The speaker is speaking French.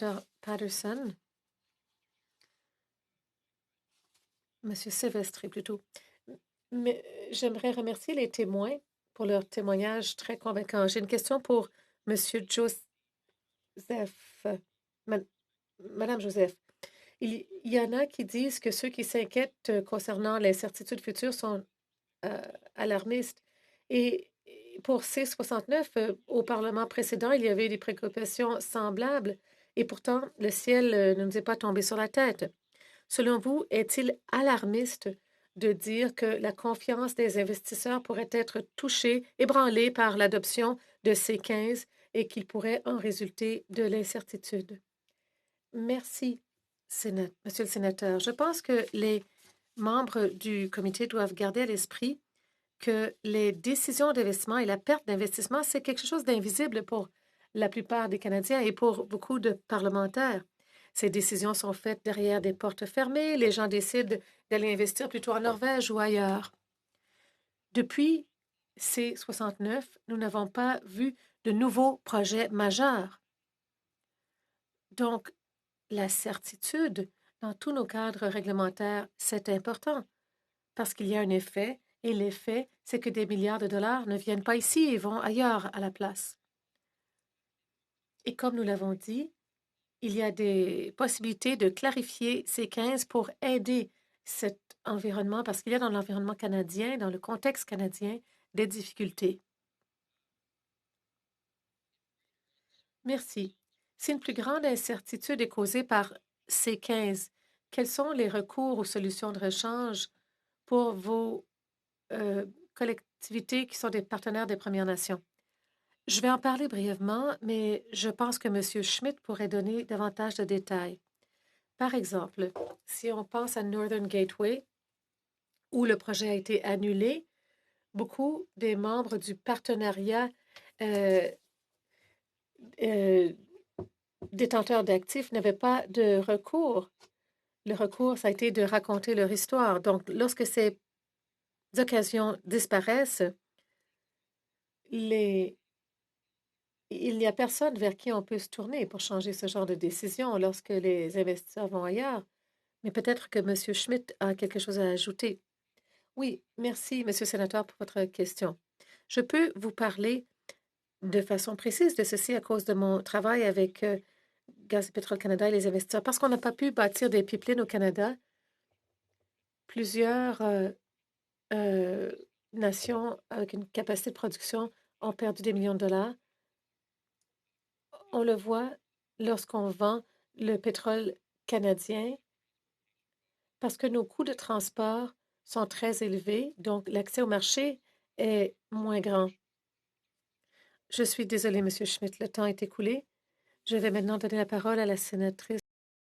Dr. Patterson, Monsieur Silvestri plutôt. Mais j'aimerais remercier les témoins pour leur témoignage très convaincant. J'ai une question pour Monsieur Joseph, Ma- Madame Joseph. Il y en a qui disent que ceux qui s'inquiètent concernant l'incertitude future sont euh, alarmistes. Et pour C69, au Parlement précédent, il y avait des préoccupations semblables et pourtant le ciel ne nous est pas tombé sur la tête. Selon vous, est-il alarmiste de dire que la confiance des investisseurs pourrait être touchée, ébranlée par l'adoption de C15 et qu'il pourrait en résulter de l'incertitude? Merci, Monsieur le sénateur. Je pense que les membres du comité doivent garder à l'esprit que les décisions d'investissement et la perte d'investissement, c'est quelque chose d'invisible pour la plupart des Canadiens et pour beaucoup de parlementaires. Ces décisions sont faites derrière des portes fermées. Les gens décident d'aller investir plutôt en Norvège ou ailleurs. Depuis C69, nous n'avons pas vu de nouveaux projets majeurs. Donc, la certitude dans tous nos cadres réglementaires, c'est important parce qu'il y a un effet et l'effet, c'est que des milliards de dollars ne viennent pas ici et vont ailleurs à la place. Et comme nous l'avons dit, il y a des possibilités de clarifier ces 15 pour aider cet environnement parce qu'il y a dans l'environnement canadien, dans le contexte canadien, des difficultés. Merci. Si une plus grande incertitude est causée par ces 15, quels sont les recours ou solutions de rechange pour vos collectivités qui sont des partenaires des Premières Nations? Je vais en parler brièvement, mais je pense que M. Schmidt pourrait donner davantage de détails. Par exemple, si on pense à Northern Gateway, où le projet a été annulé, beaucoup des membres du partenariat euh, euh, détenteurs d'actifs n'avaient pas de recours. Le recours, ça a été de raconter leur histoire. Donc, lorsque ces occasions disparaissent, il n'y a personne vers qui on peut se tourner pour changer ce genre de décision lorsque les investisseurs vont ailleurs. Mais peut-être que M. Schmidt a quelque chose à ajouter. Oui, merci, Monsieur le sénateur, pour votre question. Je peux vous parler de façon précise de ceci à cause de mon travail avec Gaz et Pétrole Canada et les investisseurs. Parce qu'on n'a pas pu bâtir des pipelines au Canada, plusieurs euh, nations avec une capacité de production ont perdu des millions de dollars. On le voit lorsqu'on vend le pétrole canadien parce que nos coûts de transport sont très élevés, donc l'accès au marché est moins grand. Je suis désolée, Monsieur Schmidt, le temps est écoulé. Je vais maintenant donner la parole à la sénatrice